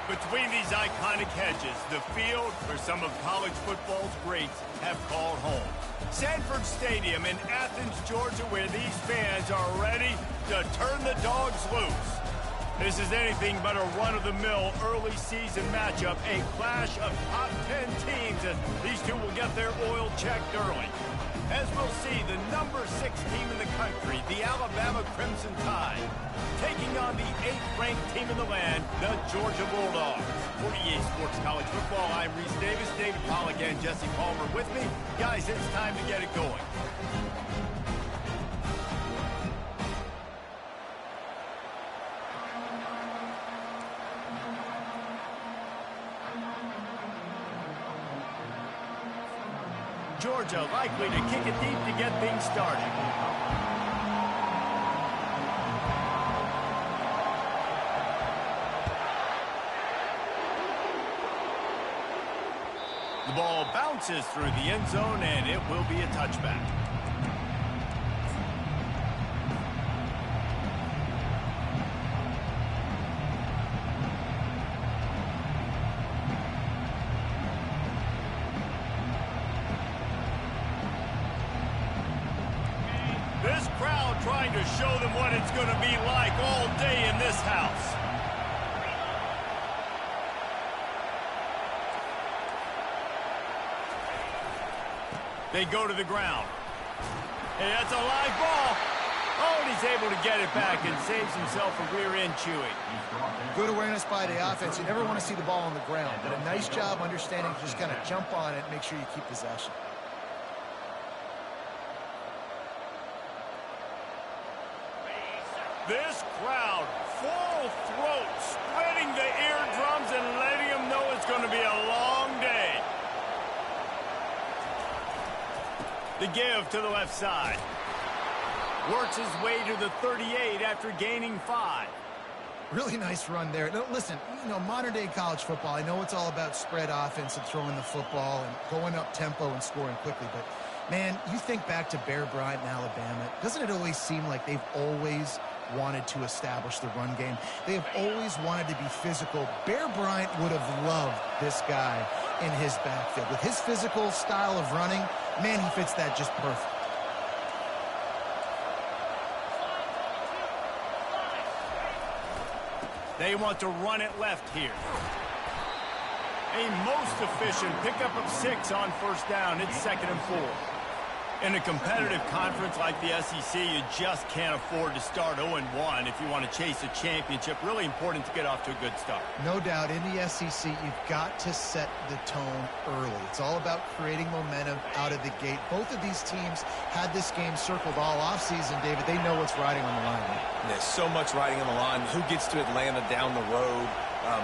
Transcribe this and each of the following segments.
Between these iconic hedges, the field where some of college football's greats have called home. Sanford Stadium in Athens, Georgia, where these fans are ready to turn the dogs loose. This is anything but a run-of-the-mill early season matchup, a clash of top 10 teams, and these two will get their oil checked early. As we'll see, the number 6 team in the country, the Alabama Crimson Tide, taking on the 8th-ranked team in the land, the Georgia Bulldogs. For EA Sports College Football, I'm Reese Davis, David Pollack, and Jesse Palmer with me. Guys, it's time to get it going. Georgia likely to kick it deep to get things started. The ball bounces through the end zone, and it will be a touchback. This crowd trying to show them what it's going to be like all day in this house. They go to the ground. Hey, that's a live ball. Oh, and he's able to get it back and saves himself a rear end chewing. Good awareness by the offense. You never want to see the ball on the ground, but a nice job understanding to just kind of jump on it and make sure you keep possession. This crowd, full throat, spreading the eardrums and letting them know it's going to be a long day. The give to the left side. Works his way to the 38 after gaining 5. Really nice run there. No, listen, you know, modern-day college football, I know it's all about spread offense and throwing the football and going up tempo and scoring quickly, but, man, you think back to Bear Bryant in Alabama, doesn't it always seem like they've always wanted to establish the run game? They have always wanted to be physical. Bear Bryant would have loved this guy in his backfield. With his physical style of running, man, he fits that just perfect. They want to run it left here. A most efficient pickup of 6 on first down. It's 2nd and 4. In a competitive conference like the SEC, you just can't afford to start 0-1 if you want to chase a championship. Really important to get off to a good start. No doubt, in the SEC, you've got to set the tone early. It's all about creating momentum out of the gate. Both of these teams had this game circled all offseason, David. They know what's riding on the line. There's so much riding on the line. Who gets to Atlanta down the road?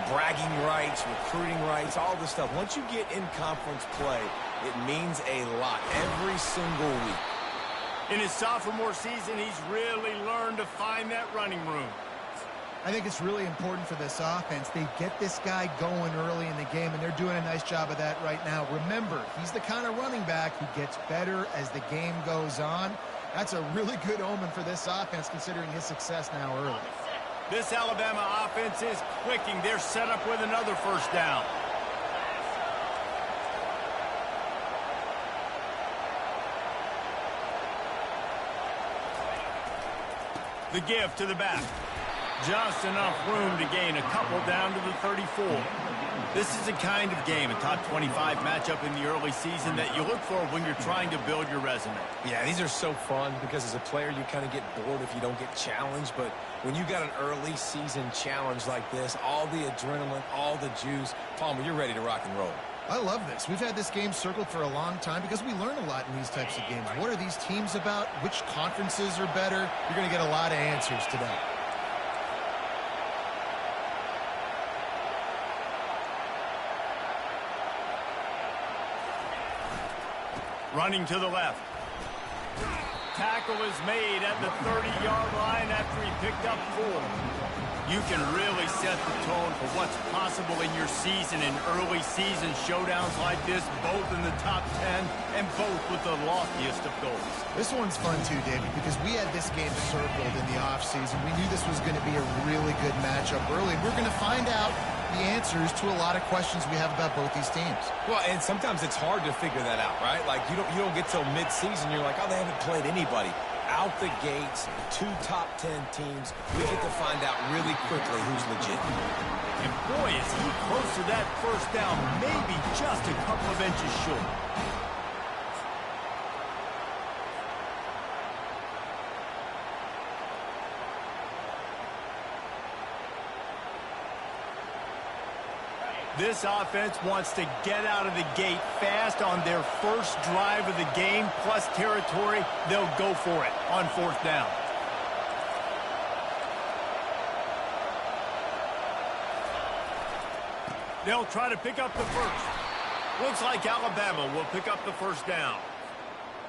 Bragging rights, recruiting rights, all this stuff. Once you get in conference play, it means a lot every single week. In his sophomore season, he's really learned to find that running room. I think it's really important for this offense. They get this guy going early in the game, and they're doing a nice job of that right now. Remember, he's the kind of running back who gets better as the game goes on. That's a really good omen for this offense, considering his success now early. This Alabama offense is clicking. They're set up with another first down. The give to the back. Just enough room to gain a couple down to the 34. This is a kind of game, a top 25 matchup in the early season that you look for when you're trying to build your resume. Yeah, these are so fun because as a player, you kind of get bored if you don't get challenged. But when you got an early season challenge like this, all the adrenaline, all the juice, Palmer, you're ready to rock and roll. I love this. We've had this game circled for a long time because we learn a lot in these types of games. What are these teams about? Which conferences are better? You're going to get a lot of answers today. Running to the left. Tackle is made at the 30-yard line after he picked up 4. You can really set the tone for what's possible in your season in early season showdowns like this, both in the top 10 and both with the loftiest of goals. This one's fun too, David, because we had this game circled in the offseason. We knew this was going to be a really good matchup early. We're going to find out the answers to a lot of questions we have about both these teams. Well, and sometimes it's hard to figure that out, right? Like, you don't get till mid-season, you're like, oh, they haven't played anybody. Out the gates, 2 top 10 teams, we get to find out really quickly who's legit. And boy, is he close to that first down, maybe just a couple of inches short. This offense wants to get out of the gate fast on their first drive of the game, plus territory. They'll go for it on 4th down. They'll try to pick up the first. Looks like Alabama will pick up the first down.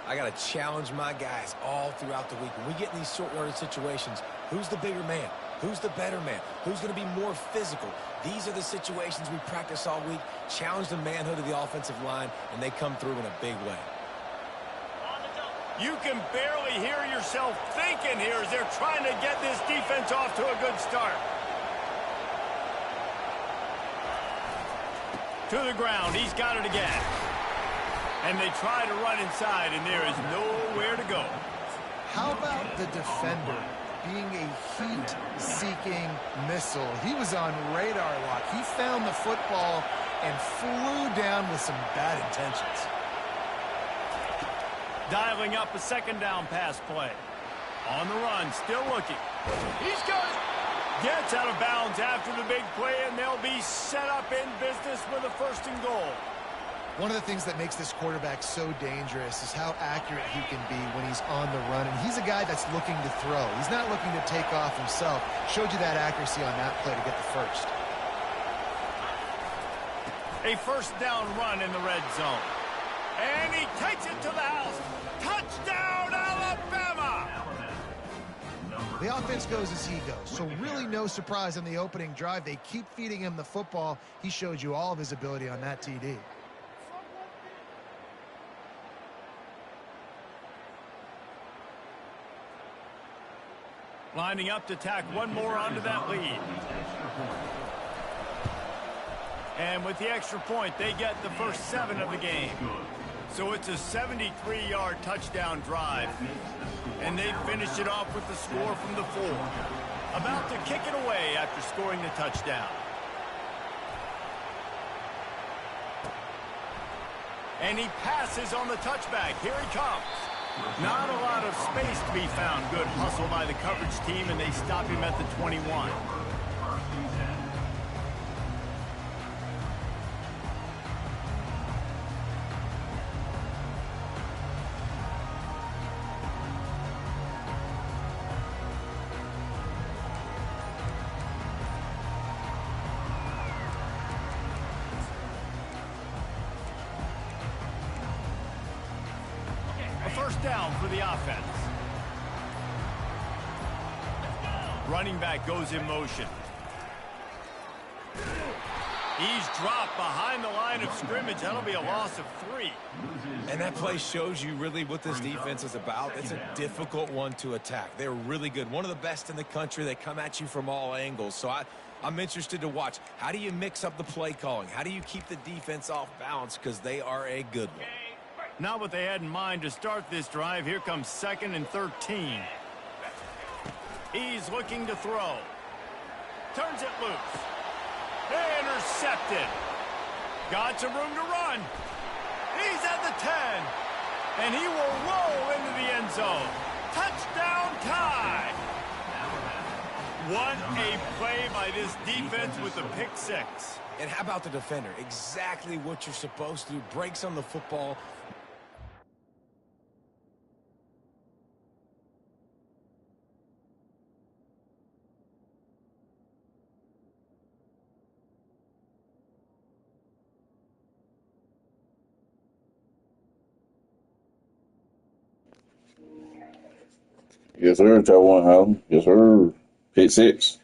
I got to challenge my guys all throughout the week. When we get in these short yardage situations, who's the bigger man? Who's the better man? Who's going to be more physical? These are the situations we practice all week. Challenge the manhood of the offensive line, and they come through in a big way. You can barely hear yourself thinking here as they're trying to get this defense off to a good start. To the ground. He's got it again. And they try to run inside, and there is nowhere to go. How about the defender being a heat-seeking missile? He was on radar lock. He found the football and flew down with some bad intentions. Dialing up a 2nd down pass play. On the run, still looking. He's got it. Gets out of bounds after the big play, and they'll be set up in business with a 1st and goal. One of the things that makes this quarterback so dangerous is how accurate he can be when he's on the run. And he's a guy that's looking to throw. He's not looking to take off himself. Showed you that accuracy on that play to get the first. A 1st down run in the red zone. And he takes it to the house. Touchdown, Alabama! The offense goes as he goes. So really no surprise on the opening drive. They keep feeding him the football. He showed you all of his ability on that TD. Lining up to tack one more onto that lead. And with the extra point, they get the first 7 of the game. So it's a 73-yard touchdown drive. And they finish it off with the score from the 4. About to kick it away after scoring the touchdown. And he passes on the touchback. Here he comes. Not a lot of space to be found. Good hustle by the coverage team, and they stop him at the 21. First down for the offense. Running back goes in motion. He's dropped behind the line of scrimmage. That'll be a loss of 3. And that play shows you really what this defense is about. It's a difficult one to attack. They're really good. One of the best in the country. They come at you from all angles. So I'm interested to watch. How do you mix up the play calling? How do you keep the defense off balance? Because they are a good one. Not what they had in mind to start this drive. Here comes 2nd and 13. He's looking to throw. Turns it loose. Intercepted. Got some room to run. He's at the 10. And he will roll into the end zone. Touchdown tie. What a play by this defense with the pick 6. And how about the defender? Exactly what you're supposed to do. Breaks on the football. Yes, sir. Try one, Howden. Yes, sir. Pick 6.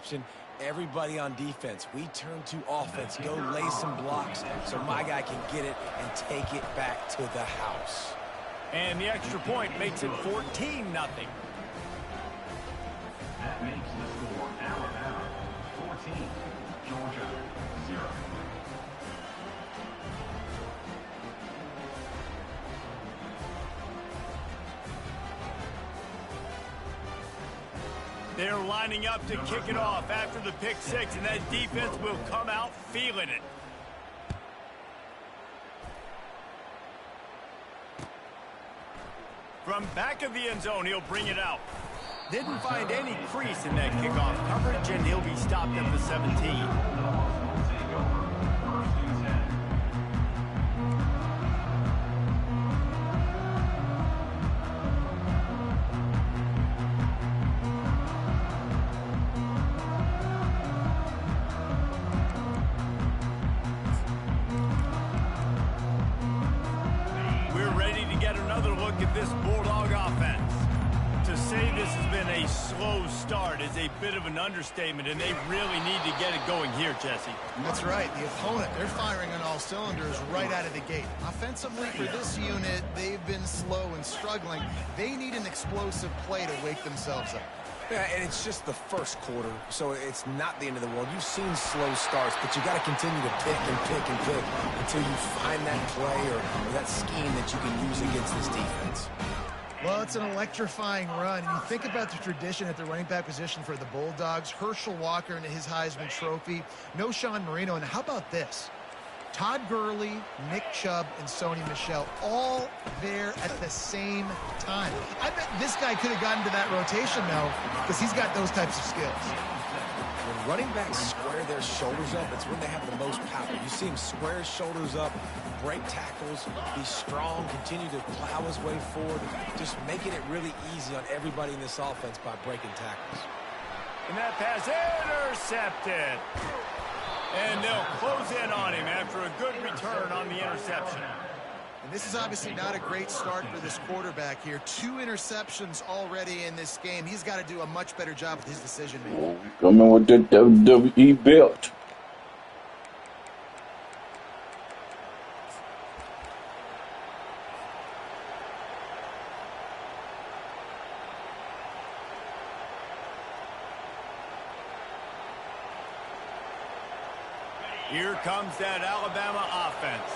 interception, everybody on defense, we turn to offense. Go lay some blocks so my guy can get it and take it back to the house. And the extra point makes it 14-0. That makes the score Alabama 14, Georgia 0. They're lining up to kick it off after the pick six, and that defense will come out feeling it. From back of the end zone, he'll bring it out. Didn't find any crease in that kickoff coverage, and he'll be stopped at the 17. This Bulldog offense. To say this has been a slow start is a bit of an understatement, and they really need to get it going here, Jesse. That's right. The opponent, they're firing on all cylinders right out of the gate. Offensively, for this unit, they've been slow and struggling. They need an explosive play to wake themselves up. Yeah, and it's just the first quarter, so it's not the end of the world. You've seen slow starts, but you got to continue to pick and pick and pick until you find that play or that scheme that you can use against this defense. Well, it's an electrifying run. And you think about the tradition at the running back position for the Bulldogs. Herschel Walker and his Heisman Trophy. No Sean Marino. And how about this? Todd Gurley, Nick Chubb, and Sony Michel all there at the same time. I bet this guy could have gotten to that rotation, though, because he's got those types of skills. When running backs square their shoulders up, it's when they have the most power. You see him square his shoulders up, break tackles, be strong, continue to plow his way forward, just making it really easy on everybody in this offense by breaking tackles. And that pass intercepted. And they'll close in on him after a good return on the interception. And this is obviously not a great start for this quarterback here. 2 interceptions already in this game. He's got to do a much better job with his decision-making. Coming with the WWE belt. Here comes that Alabama offense.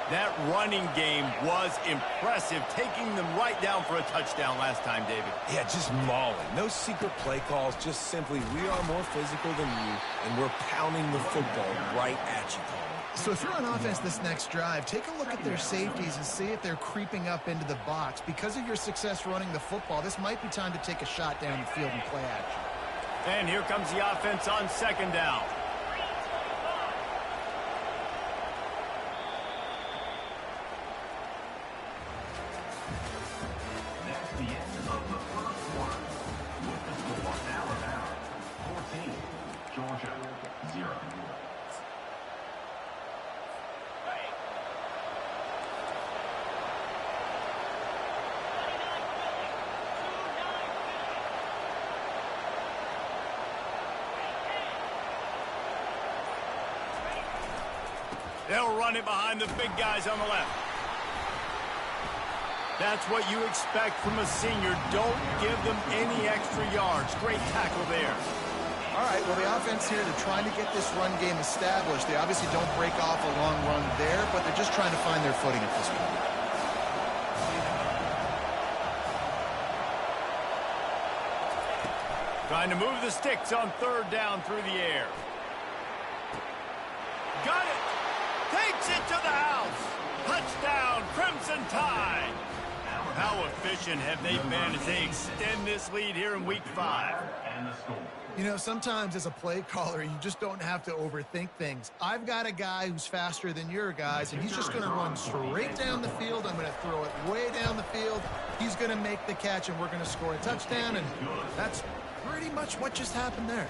That running game was impressive, taking them right down for a touchdown last time, David. Yeah, just mauling. No secret play calls, just simply we are more physical than you, and we're pounding the football right at you. So if you're on offense this next drive, take a look at their safeties and see if they're creeping up into the box. Because of your success running the football, this might be time to take a shot down the field and play action. And here comes the offense on second down. They'll run it behind the big guys on the left. That's what you expect from a senior. Don't give them any extra yards. Great tackle there. All right, well, the offense here, they're trying to get this run game established. They obviously don't break off a long run there, but they're just trying to find their footing at this point. Trying to move the sticks on third down through the air. Got it! Takes it to the house. Touchdown, Crimson Tide. How efficient have they been as they extend this lead here in Week 5? You know, sometimes as a play caller, you just don't have to overthink things. I've got a guy who's faster than your guys, and he's just going to run straight down the field. I'm going to throw it way down the field. He's going to make the catch, and we're going to score a touchdown, and that's pretty much what just happened there.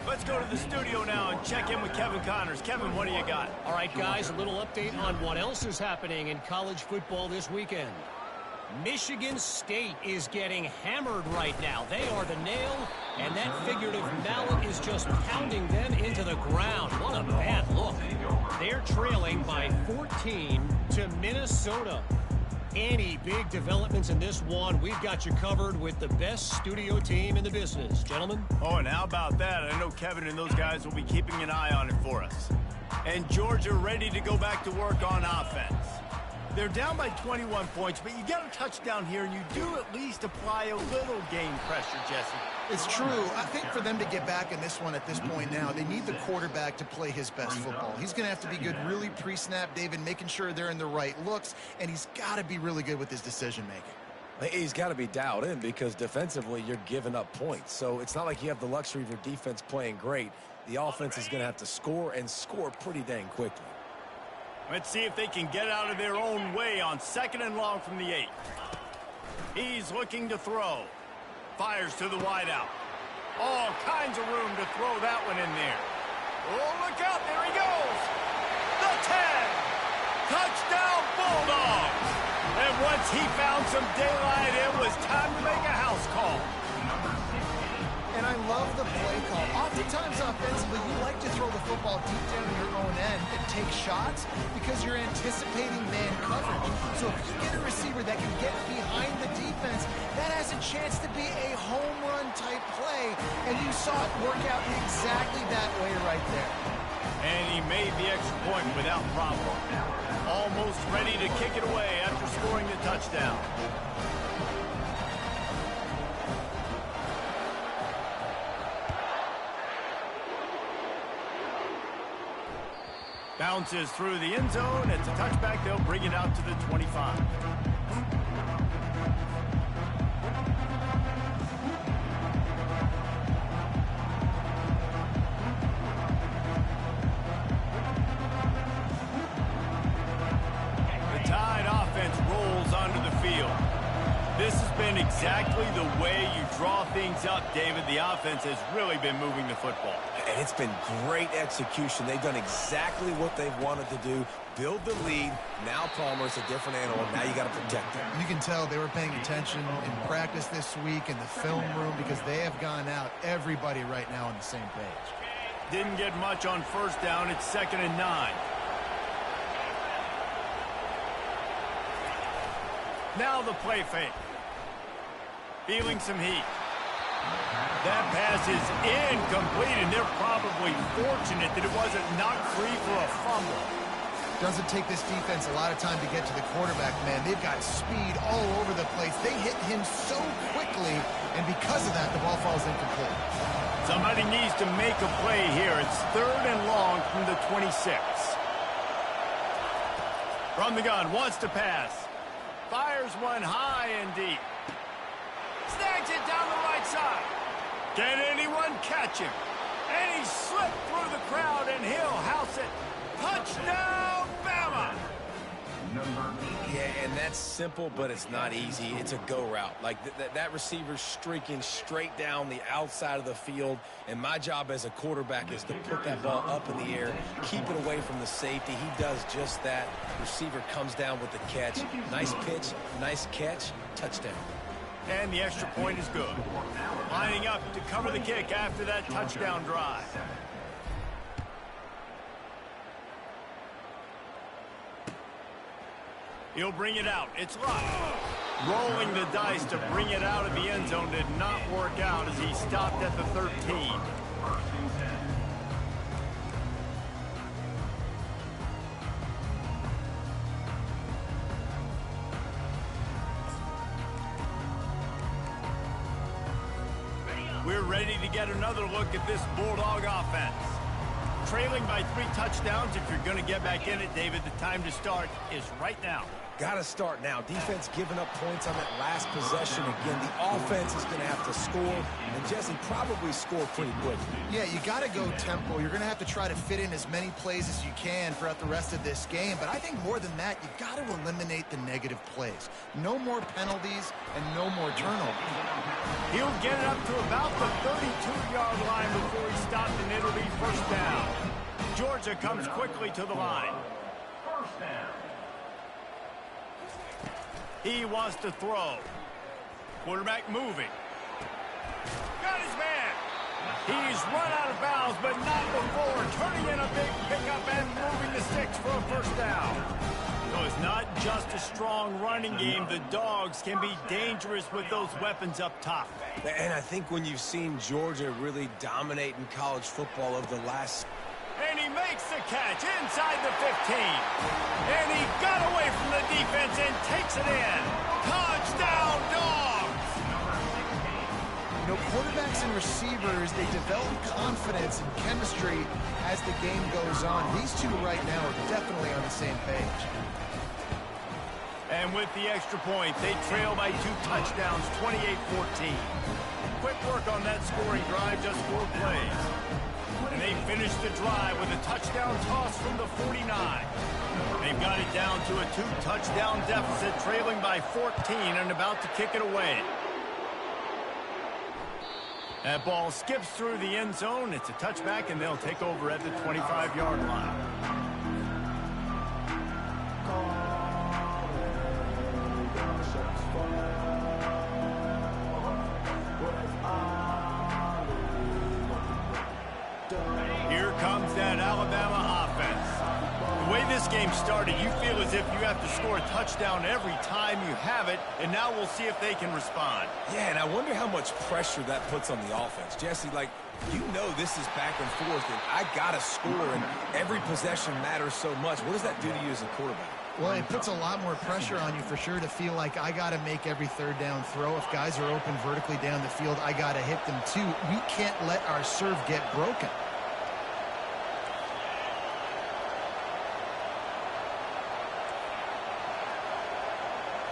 Let's go to the studio now and check in with Kevin Connors. Kevin, what do you got? All right, guys, a little update on what else is happening in college football this weekend. Michigan State is getting hammered right now. They are the nail, and that figurative mallet is just pounding them into the ground. What a bad look. They're trailing by 14 to Minnesota. Any big developments in this one, we've got you covered with the best studio team in the business. Gentlemen? Oh, and how about that? I know Kevin and those guys will be keeping an eye on it for us. And Georgia ready to go back to work on offense. They're down by 21 points, but you get a touchdown here, and you do at least apply a little game pressure, Jesse. It's true. I think for them to get back in this one at this point now, they need the quarterback to play his best football. He's going to have to be good really pre-snap, David, making sure they're in the right looks, and he's got to be really good with his decision-making. He's got to be dialed in because defensively you're giving up points. So it's not like you have the luxury of your defense playing great. The offense is going to have to score and score pretty dang quickly. Let's see if they can get out of their own way on 2nd and long from the 8. He's looking to throw. Fires to the wideout. All kinds of room to throw that one in there. Oh, look out. There he goes. The 10. Touchdown Bulldogs. And once he found some daylight, it was time to make a house call. And I love the play call. Oftentimes offensively, you like to throw the football deep down your own end and take shots because you're anticipating man coverage. So if you get a receiver that can get behind the defense, that has a chance to be a home run type play. And you saw it work out exactly that way right there. And he made the extra point without problem. Almost ready to kick it away after scoring the touchdown. Bounces through the end zone. It's a touchback. They'll bring it out to the 25. The Tide offense rolls onto the field. This has been exactly the way you draw things up, David. The offense has really been moving the football. And it's been great execution. They've done exactly what they've wanted to do. Build the lead. Now Palmer's a different animal. Now you got to protect him. You can tell they were paying attention in practice this week in the film room because they have gone out, everybody right now on the same page. Didn't get much on 1st down. It's 2nd and 9. Now the play fake. Feeling some heat. That pass is incomplete, and they're probably fortunate that it wasn't knocked free for a fumble. Doesn't take this defense a lot of time to get to the quarterback, man. They've got speed all over the place. They hit him so quickly, and because of that, the ball falls incomplete. Somebody needs to make a play here. It's 3rd and long from the 26. From the gun, wants to pass. Fires one high and deep. Snags it down the right side. Can anyone catch him? And he slipped through the crowd, and he'll house it. Touchdown, Bama! Yeah, and that's simple, but it's not easy. It's a go route. Like that receiver's streaking straight down the outside of the field, and my job as a quarterback is to put that ball up in the air, keep it away from the safety. He does just that. Receiver comes down with the catch. Nice pitch, nice catch, touchdown. And the extra point is good. Lining up to cover the kick after that touchdown drive. He'll bring it out. It's locked. Rolling the dice to bring it out of the end zone did not work out as he stopped at the 13. We're ready to get another look at this Bulldog offense. Trailing by 3 touchdowns. If you're going to get back in it, David, the time to start is right now. Got to start now. Defense giving up points on that last possession. Again, the offense is going to have to score, and Jesse probably score pretty quickly. Yeah, you got to go tempo. You're going to have to try to fit in as many plays as you can throughout the rest of this game. But I think more than that, you got to eliminate the negative plays. No more penalties and no more turnovers. He'll get it up to about the 32-yard line before he stopped, and it'll be 1st down. Georgia comes quickly to the line. 1st down. He wants to throw. Quarterback moving. Got his man. He's run out of bounds, but not before turning in a big pickup and moving the sticks for a first down. So it's not just a strong running game. The Dogs can be dangerous with those weapons up top. And I think when you've seen Georgia really dominate in college football over the last... And he makes the catch inside the 15. And he got away from the defense and takes it in. Touchdown, Dogs! You know, quarterbacks and receivers, they develop confidence and chemistry as the game goes on. These two right now are definitely on the same page. And with the extra point, they trail by 2 touchdowns, 28-14. Quick work on that scoring drive, just 4 plays. And they finish the drive with a touchdown toss from the 49. They've got it down to a 2-touchdown deficit, trailing by 14 and about to kick it away. That ball skips through the end zone. It's a touchback, and they'll take over at the 25-yard line. Here comes that Alabama offense. The way this game started, you feel as if you have to score a touchdown every time you have it, and now we'll see if they can respond. Yeah, and I wonder how much pressure that puts on the offense. Jesse, like, you know this is back and forth, and I got to score, and every possession matters so much. What does that do to you as a quarterback? Well, it puts a lot more pressure on you for sure to feel like I got to make every third down throw. If guys are open vertically down the field, I got to hit them too. We can't let our serve get broken.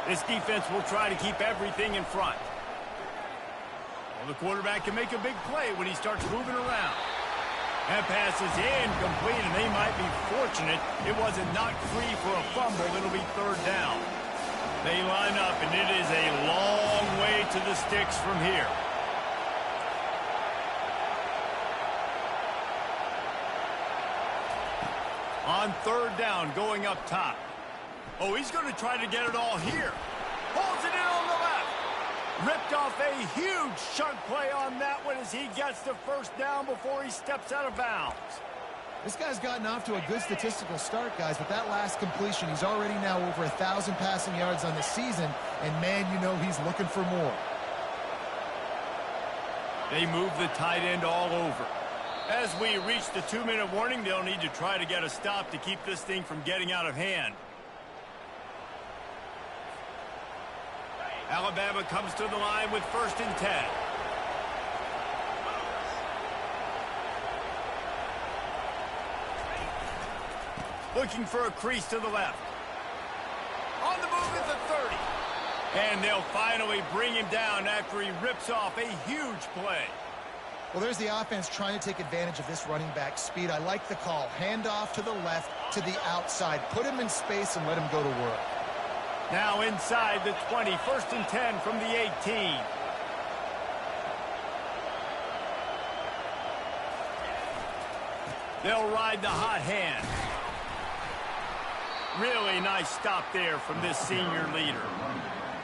This defense will try to keep everything in front. Well, the quarterback can make a big play when he starts moving around. That pass is incomplete, and they might be fortunate it wasn't knocked free for a fumble. It'll be third down. They line up, and it is a long way to the sticks from here. On third down, going up top. Oh, he's going to try to get it all here. Holds it in on the left. Ripped off a huge chunk play on that one as he gets the first down before he steps out of bounds. This guy's gotten off to a good statistical start, guys. With that last completion, he's already now over 1,000 passing yards on the season. And, man, you know he's looking for more. They move the tight end all over. As we reach the 2-minute warning, they'll need to try to get a stop to keep this thing from getting out of hand. Alabama comes to the line with 1st and 10. Looking for a crease to the left. On the move at the 30. And they'll finally bring him down after he rips off a huge play. Well, there's the offense trying to take advantage of this running back speed. I like the call. Hand off to the left, to the outside. Put him in space and let him go to work. Now inside the 20, 1st and 10 from the 18. They'll ride the hot hand. Really nice stop there from this senior leader.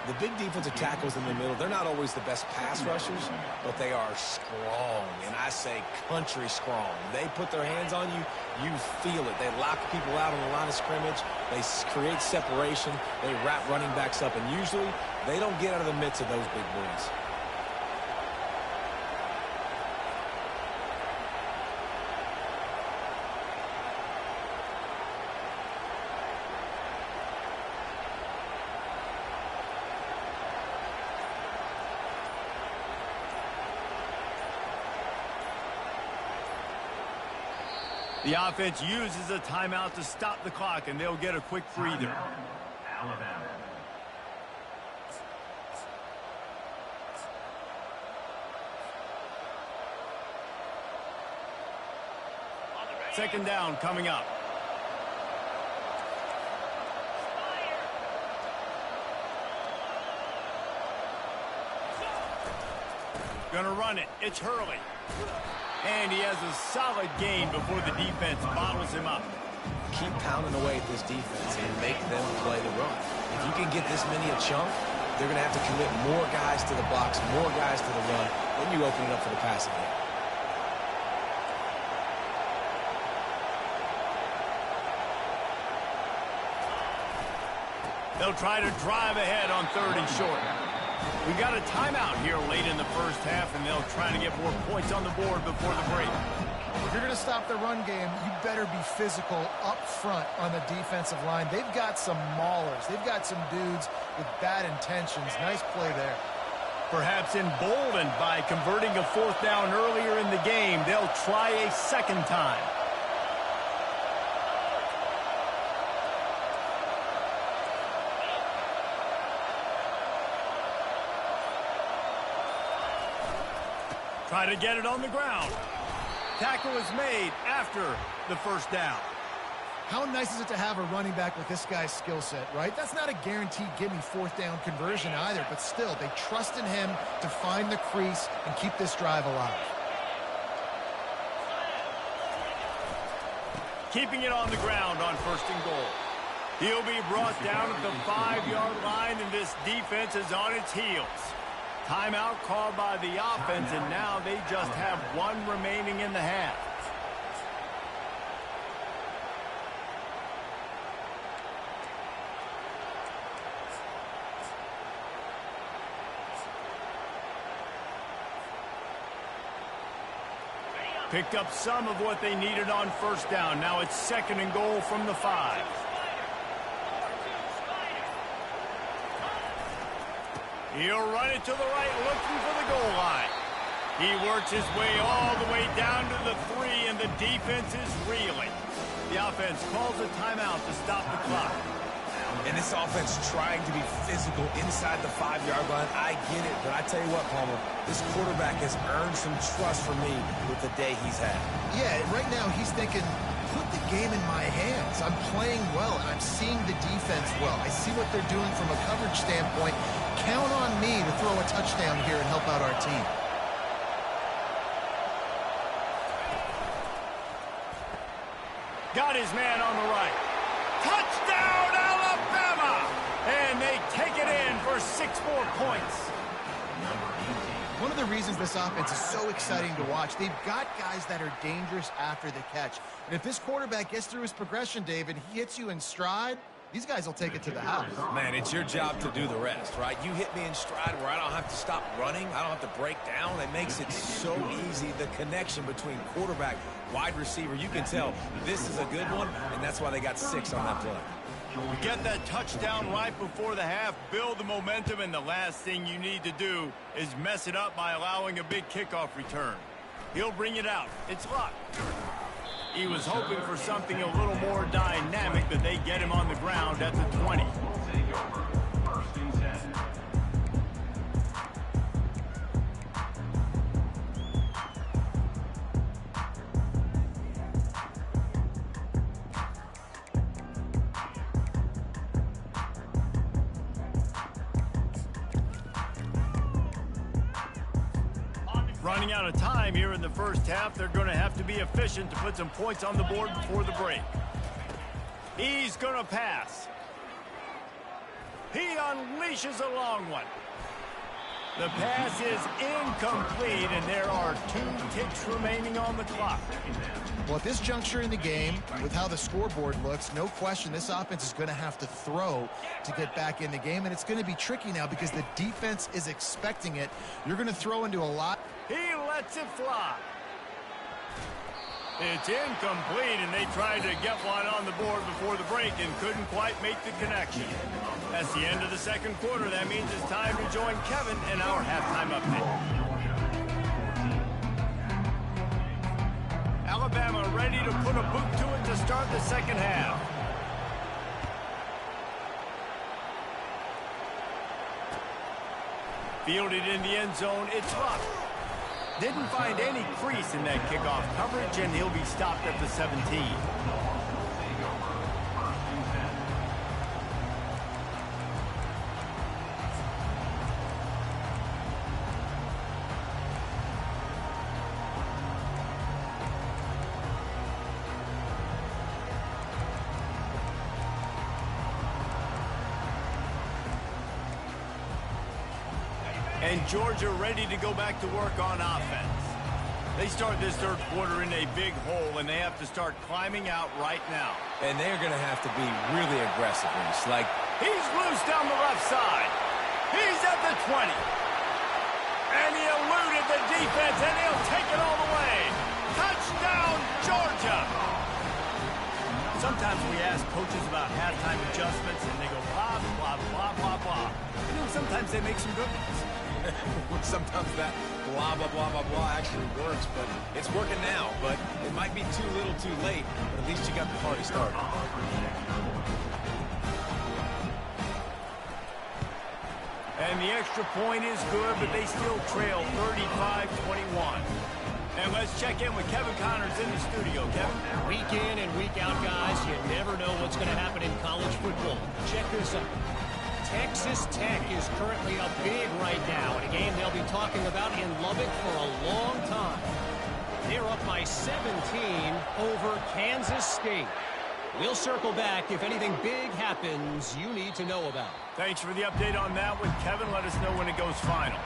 The big defensive tackles in the middle, they're not always the best pass rushers, but they are strong, and I say country strong. They put their hands on you, you feel it. They lock people out on the line of scrimmage. They create separation. They wrap running backs up, and usually they don't get out of the midst of those big boys. The offense uses a timeout to stop the clock, and they'll get a quick breather. Alabama. Second down coming up. Gonna run it. It's Hurley. And he has a solid gain before the defense bottles him up. Keep pounding away at this defense and make them play the run. If you can get this many a chunk, they're going to have to commit more guys to the box, more guys to the run. Then you open it up for the passing game. They'll try to drive ahead on 3rd and short. We got a timeout here late in the first half, and they'll try to get more points on the board before the break. If you're going to stop the run game, you better be physical up front on the defensive line. They've got some maulers. They've got some dudes with bad intentions. Nice play there. Perhaps emboldened by converting a 4th down earlier in the game, they'll try a second time. Try to get it on the ground. Tackle is made after the 1st down. How nice is it to have a running back with this guy's skill set, right? That's not a guaranteed gimme 4th down conversion either, but still, they trust in him to find the crease and keep this drive alive. Keeping it on the ground on 1st and goal. He'll be brought down at the 5-yard line, and this defense is on its heels. Timeout called by the offense, and now they just have 1 remaining in the half. Picked up some of what they needed on 1st down. Now it's 2nd and goal from the 5. He'll run it to the right, looking for the goal line. He works his way all the way down to the 3, and the defense is reeling. The offense calls a timeout to stop the clock. And this offense trying to be physical inside the 5-yard line. I get it, but I tell you what, Palmer, this quarterback has earned some trust from me with the day he's had. Yeah, right now he's thinking, put the game in my hands. I'm playing well, and I'm seeing the defense well. I see what they're doing from a coverage standpoint. Count on me to throw a touchdown here and help out our team. Got his man on the right. Touchdown, Alabama! And they take it in for 6 more points. One of the reasons this offense is so exciting to watch, they've got guys that are dangerous after the catch. And if this quarterback gets through his progression, David, he hits you in stride, these guys will take it to the house. Man, it's your job to do the rest, right? You hit me in stride where I don't have to stop running. I don't have to break down. It makes it so easy. The connection between quarterback, wide receiver, you can tell this is a good one, and that's why they got 6 on that play. You get that touchdown right before the half, build the momentum, and the last thing you need to do is mess it up by allowing a big kickoff return. He'll bring it out. It's Luck. He was hoping for something a little more dynamic, but they get him on the ground at the 20. First and 10. Running out of time here in the first half, they're going to have to be efficient to put some points on the board before the break. He's going to pass. He unleashes a long one. The pass is incomplete, and there are 2 ticks remaining on the clock. Well, at this juncture in the game, with how the scoreboard looks, no question this offense is going to have to throw to get back in the game, and it's going to be tricky now because the defense is expecting it. You're going to throw into a lot. He lets it fly. It's incomplete, and they tried to get one on the board before the break and couldn't quite make the connection. That's the end of the second quarter. That means it's time to join Kevin in our halftime update. Alabama ready to put a boot to it to start the second half. Fielded in the end zone, it's Luck. Didn't find any crease in that kickoff coverage, and he'll be stopped at the 17. And Georgia ready to go back to work on offense. They start this third quarter in a big hole, and they have to start climbing out right now. And they're going to have to be really aggressive, Reese. Like, he's loose down the left side. He's at the 20. And he eluded the defense, and he'll take it all the way. Touchdown, Georgia! Sometimes we ask coaches about halftime adjustments, and they go blah, blah, blah, blah, blah. And then sometimes they make some good ones. sometimes that blah, blah, blah, blah, blah actually works, but it's working now. But it might be too little too late, but at least you got the party started. And the extra point is good, but they still trail 35-21. And let's check in with Kevin Connors in the studio. Kevin? Week in and week out, guys, you never know what's going to happen in college football. Check this out. Texas Tech is currently up big right now in a game they'll be talking about in Lubbock for a long time. They're up by 17 over Kansas State. We'll circle back if anything big happens you need to know about. Thanks for the update on that with Kevin. Let us know when it goes final.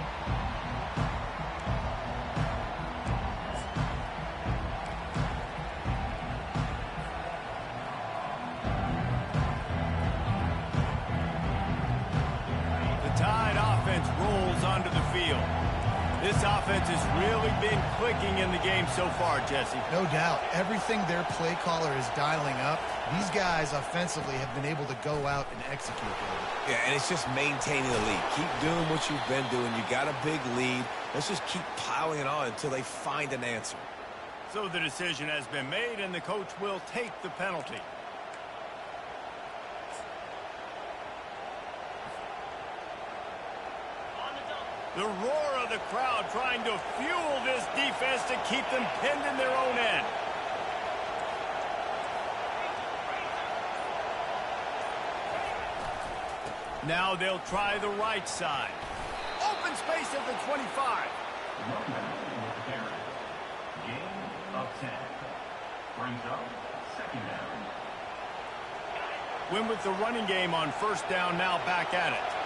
Rolls onto the field. This offense has really been clicking in the game so far, Jesse. No doubt. Everything their play caller is dialing up, these guys offensively have been able to go out and execute. Yeah, and it's just maintaining the lead. Keep doing what you've been doing. You got a big lead. Let's just keep piling it on until they find an answer. So the decision has been made, and the coach will take the penalty. The roar of the crowd trying to fuel this defense to keep them pinned in their own end. Now they'll try the right side. Open space at the 25. Gain of 10. Brings up second down. Win with the running game on first down, now back at it.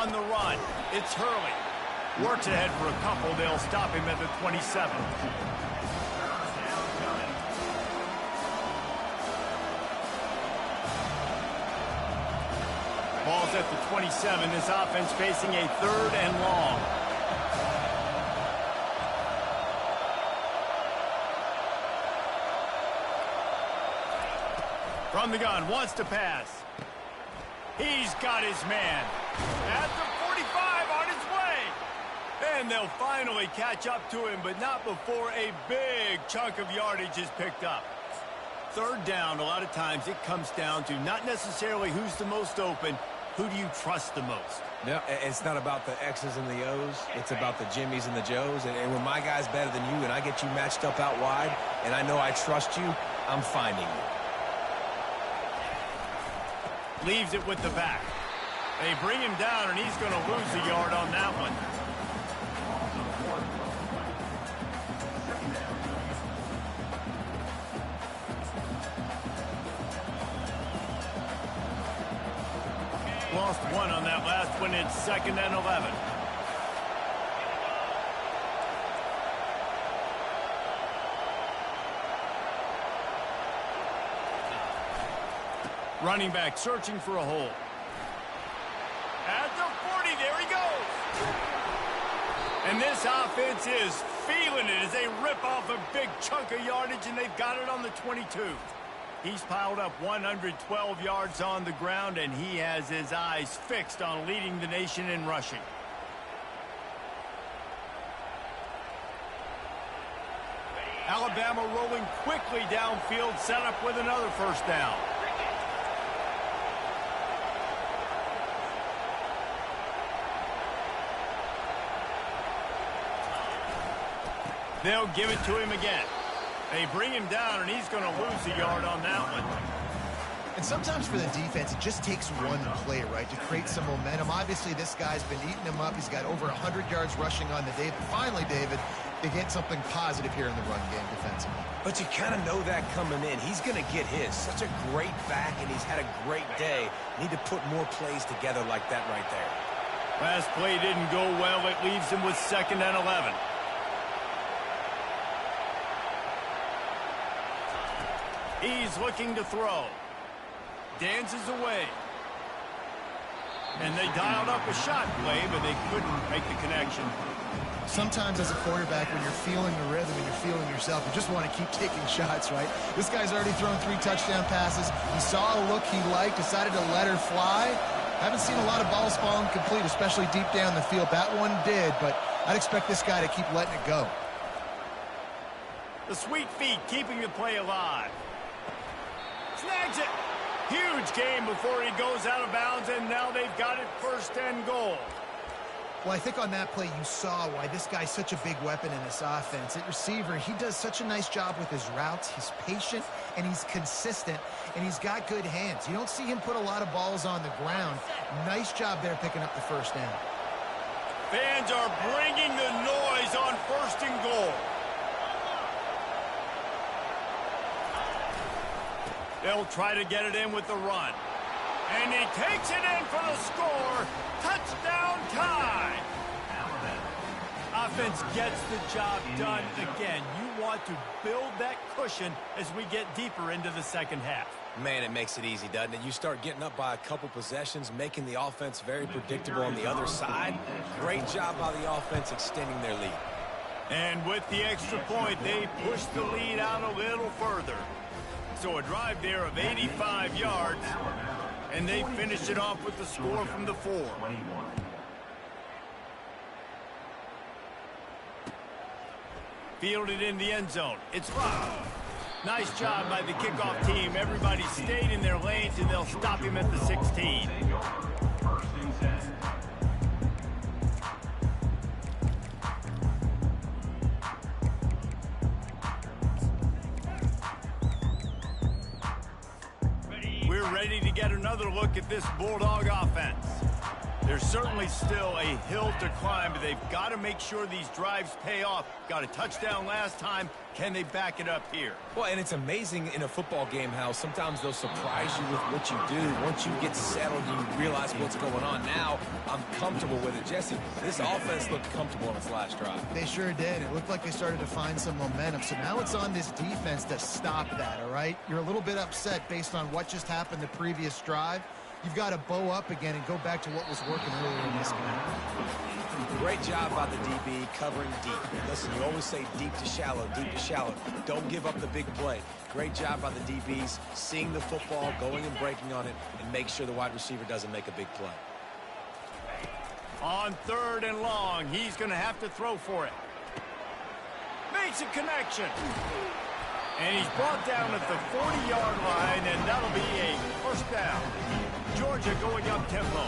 On the run, it's Hurley. Works ahead for a couple. They'll stop him at the 27. Ball's at the 27. This offense facing a third and long. From the gun, wants to pass. He's got his man. At the 45, on his way. And they'll finally catch up to him, but not before a big chunk of yardage is picked up. Third down, a lot of times it comes down to not necessarily who's the most open, who do you trust the most? Yeah, it's not about the X's and the O's. It's about the Jimmies and the Joes. And when my guy's better than you and I get you matched up out wide and I know I trust you, I'm finding you. Leaves it with the back. They bring him down, and he's going to lose a yard on that one. Lost one on that last one. It's 2nd and 11. Running back searching for a hole. At the 40, there he goes. And this offense is feeling it as they rip off a big chunk of yardage, and they've got it on the 22. He's piled up 112 yards on the ground, and he has his eyes fixed on leading the nation in rushing. Alabama rolling quickly downfield, set up with another first down. They'll give it to him again. They bring him down, and he's going to lose a yard on that one. And sometimes for the defense, it just takes one play, right, to create some momentum. Obviously, this guy's been eating him up. He's got over 100 yards rushing on the day. But finally, David, they get something positive here in the run game defensively. But you kind of know that coming in. He's going to get his. Such a great back, and he's had a great day. Need to put more plays together like that right there. Last play didn't go well. It leaves him with 2nd and 11. He's looking to throw. Dances away. And they dialed up a shot play, but they couldn't make the connection. Sometimes as a quarterback, when you're feeling the rhythm and you're feeling yourself, you just want to keep taking shots, right? This guy's already thrown 3 touchdown passes. He saw a look he liked, decided to let her fly. Haven't seen a lot of balls fall incomplete, especially deep down the field. That one did, but I'd expect this guy to keep letting it go. The sweet feet keeping the play alive. Snags it. Huge game before he goes out of bounds, and now they've got it 1st and goal. Well, I think on that play you saw why this guy's such a big weapon in this offense. At receiver, he does such a nice job with his routes. He's patient, and he's consistent, and he's got good hands. You don't see him put a lot of balls on the ground. Nice job there picking up the 1st down. Fans are bringing the noise on 1st and goal. They'll try to get it in with the run. And he takes it in for the score. Touchdown tie. Offense gets the job done again. You want to build that cushion as we get deeper into the 2nd half. Man, it makes it easy, doesn't it? You start getting up by a couple possessions, making the offense very predictable on the other side. Great job by the offense extending their lead. And with the extra point, they push the lead out a little further. So a drive there of 85 yards, and they finish it off with the score from the 4. Fielded in the end zone. It's fouled. Nice job by the kickoff team. Everybody stayed in their lanes, and they'll stop him at the 16. We're ready to get another look at this Bulldog offense. There's certainly still a hill to climb, but they've got to make sure these drives pay off. Got a touchdown last time. Can they back it up here? Well, and it's amazing in a football game how sometimes they'll surprise you with what you do. Once you get settled, you realize what's going on. Now, I'm comfortable with it. Jesse, this offense looked comfortable on its last drive. They sure did. It looked like they started to find some momentum. So now it's on this defense to stop that, all right? You're a little bit upset based on what just happened the previous drive. You've got to bow up again and go back to what was working earlier in this game. Great job by the DB covering deep. Listen, you always say deep to shallow, deep to shallow. Don't give up the big play. Great job by the DBs, seeing the football, going and breaking on it, and make sure the wide receiver doesn't make a big play. On 3rd and long, he's going to have to throw for it. Makes a connection. And he's brought down at the 40-yard line, and that'll be a 1st down. Georgia going up tempo.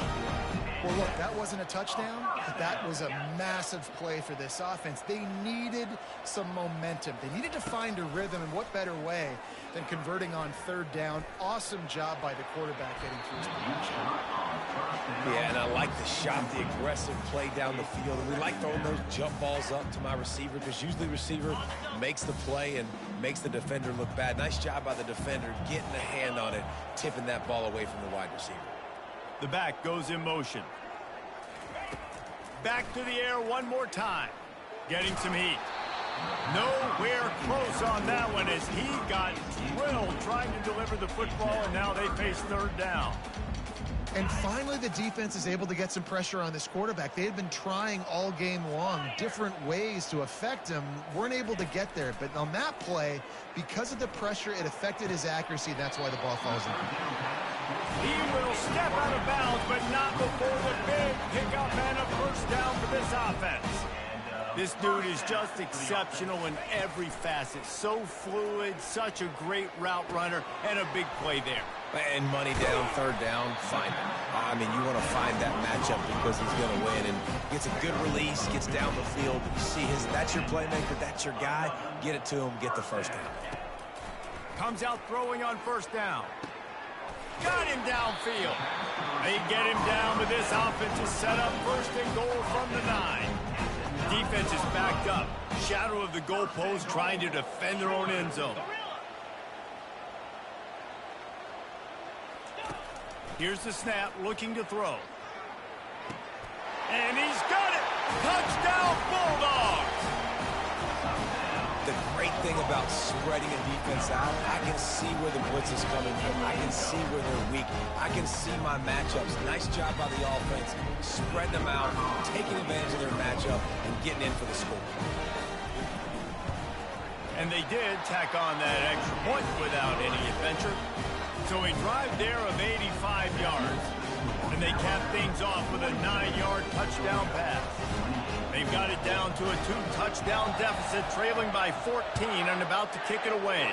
Well, look, that wasn't a touchdown, but that was a massive play for this offense. They needed some momentum. They needed to find a rhythm, and what better way than converting on 3rd down. Awesome job by the quarterback getting through his progression. Yeah, and I like the shot, the aggressive play down the field. And we like throwing those jump balls up to my receiver because usually the receiver makes the play and makes the defender look bad. Nice job by the defender getting a hand on it, tipping that ball away from the wide receiver. The back goes in motion. Back to the air one more time. Getting some heat. Nowhere close on that one as he got drilled trying to deliver the football, and now they face 3rd down. And finally, the defense is able to get some pressure on this quarterback. They had been trying all game long different ways to affect him. Weren't able to get there. But on that play, because of the pressure, it affected his accuracy. That's why the ball falls in. He will step out of bounds, but not before the big pickup and a 1st down for this offense. This dude is just exceptional in every facet. So fluid, such a great route runner, and a big play there. And money down, 3rd down, find him. I mean, you want to find that matchup because he's going to win and gets a good release, gets down the field. You see that's your playmaker, that's your guy. Get it to him, get the 1st down. Comes out throwing on 1st down. Got him downfield. They get him down, but this offense is set up first and goal from the 9. Defense is backed up. Shadow of the goalpost trying to defend their own end zone. Here's the snap, looking to throw. And he's got it! Touchdown, Bulldogs! The great thing about spreading a defense out, I can see where the blitz is coming from. I can see where they're weak. I can see my matchups. Nice job by the offense, spreading them out, taking advantage of their matchup, and getting in for the score. And they did tack on that extra point without any adventure. So a drive there of 85 yards. And they cap things off with a 9-yard touchdown pass. They've got it down to a 2-touchdown deficit, trailing by 14 and about to kick it away.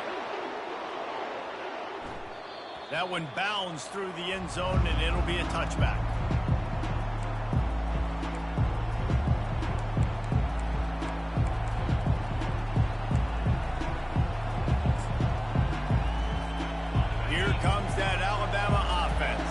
That one bounds through the end zone, and it'll be a touchback. Here comes that Alabama offense.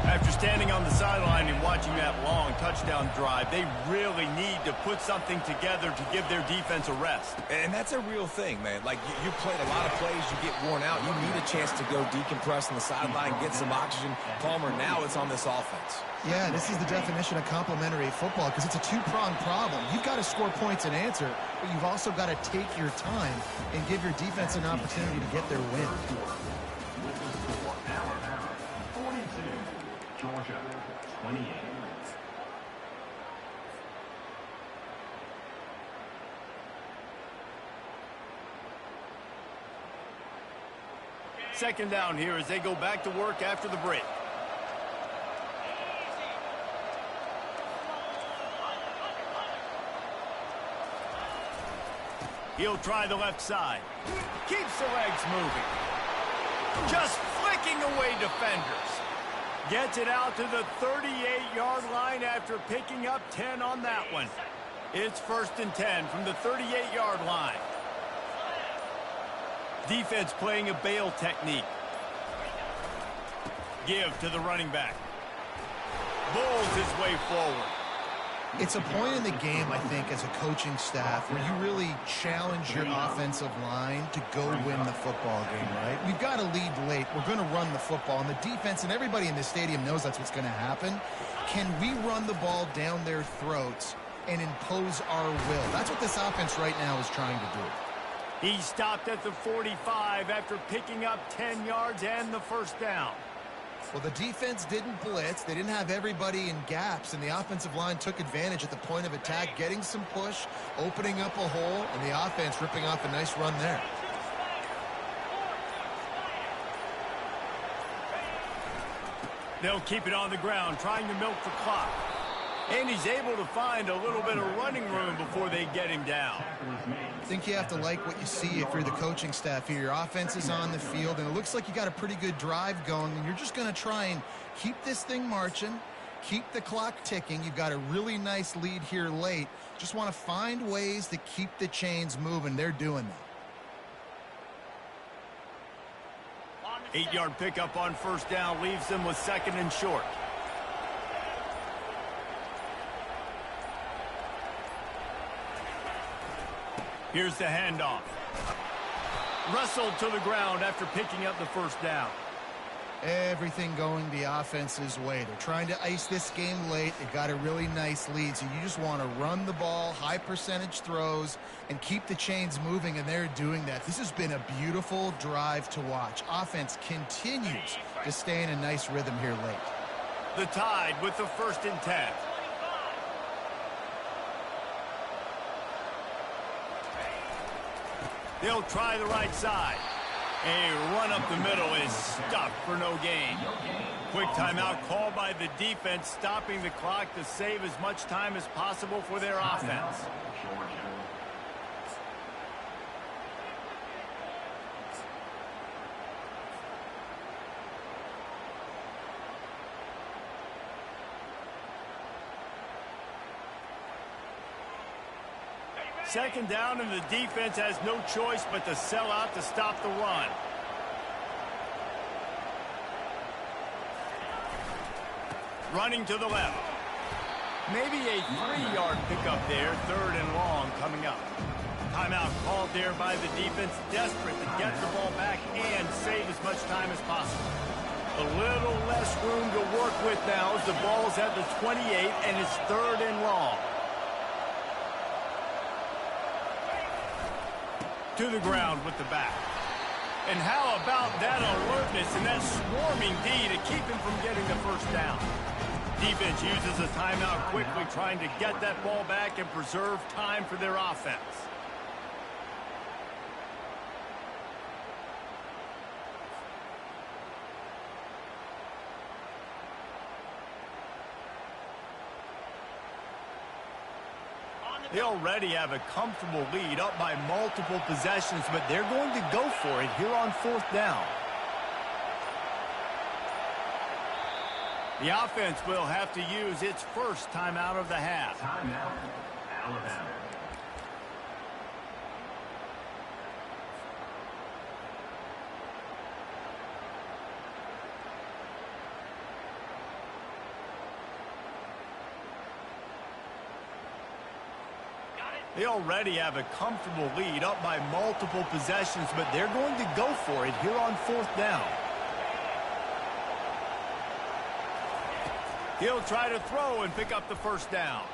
After standing on the sideline and watching that long touchdown drive, they really need to put something together to give their defense a rest. And that's a real thing, man. Like, you played a lot of plays, you get worn out. You need a chance to go decompress on the sideline, get some oxygen. Palmer, now it's on this offense. Yeah, this is the definition of complementary football because it's a two-pronged problem. You've got to score points and answer, but you've also got to take your time and give your defense an opportunity to get their win. Alabama 42, Georgia 28. Second down here as they go back to work after the break. He'll try the left side. Keeps the legs moving. Just flicking away defenders. Gets it out to the 38-yard line after picking up 10 on that one. It's 1st and 10 from the 38-yard line. Defense playing a bail technique. Give to the running back. Bowls his way forward. It's a point in the game, I think, as a coaching staff where you really challenge your offensive line to go win the football game, right? We've got to lead late. We're going to run the football, and the defense and everybody in this stadium knows that's what's going to happen. Can we run the ball down their throats and impose our will? That's what this offense right now is trying to do. He stopped at the 45 after picking up 10 yards and the first down. Well, the defense didn't blitz. They didn't have everybody in gaps, and the offensive line took advantage at the point of attack, getting some push, opening up a hole, and the offense ripping off a nice run there. They'll keep it on the ground, trying to milk the clock. And he's able to find a little bit of running room before they get him down. I think you have to like what you see if you're the coaching staff here. Your offense is on the field, and it looks like you got a pretty good drive going, and you're just going to try and keep this thing marching, keep the clock ticking. You've got a really nice lead here late. Just want to find ways to keep the chains moving. They're doing that. 8-yard pickup on first down leaves them with 2nd and short. Here's the handoff. Wrestled to the ground after picking up the first down. Everything going the offense's way. They're trying to ice this game late. They've got a really nice lead, so you just want to run the ball, high percentage throws, and keep the chains moving, and they're doing that. This has been a beautiful drive to watch. Offense continues to stay in a nice rhythm here late. The Tide with the 1st and 10. They'll try the right side. A run up the middle is stuck for no gain. Quick timeout called by the defense, stopping the clock to save as much time as possible for their offense. Second down, and the defense has no choice but to sell out to stop the run. running to the left. Maybe a 3-yard pickup there, 3rd and long coming up. Timeout called there by the defense, desperate to get the ball back and save as much time as possible. A little less room to work with now as the ball's at the 28 and it's 3rd and long. To the ground with the back. And how about that alertness and that swarming D to keep him from getting the first down? Defense uses a timeout quickly, trying to get that ball back and preserve time for their offense. They already have a comfortable lead up by multiple possessions, but they're going to go for it here on 4th down. The offense will have to use its first timeout of the half. Timeout, Alabama. They already have a comfortable lead up by multiple possessions, but they're going to go for it here on 4th down. He'll try to throw and pick up the first down.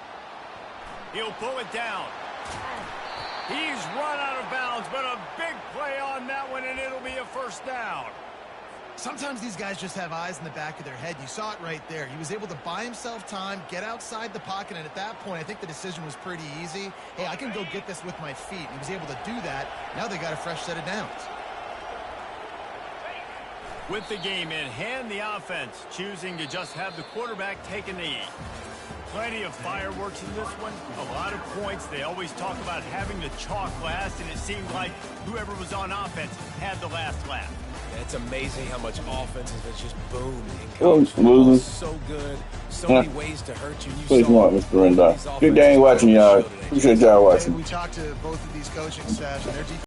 He'll pull it down. He's run out of bounds, but a big play on that one, and it'll be a first down. Sometimes these guys just have eyes in the back of their head. You saw it right there. He was able to buy himself time, get outside the pocket, and at that point, I think the decision was pretty easy. Hey, I can go get this with my feet. He was able to do that. Now they got a fresh set of downs. With the game in hand, the offense choosing to just have the quarterback take a knee. Plenty of fireworks in this one. A lot of points. They always talk about having the chalk last, and it seemed like whoever was on offense had the last laugh. It's amazing how much offense has just boomed. Oh, smooth. So good. So many ways to hurt you. Please want, Mr. Rendon. Good game watching, y'all. Appreciate y'all watching. We talked to both of these coaching staffs, and their defense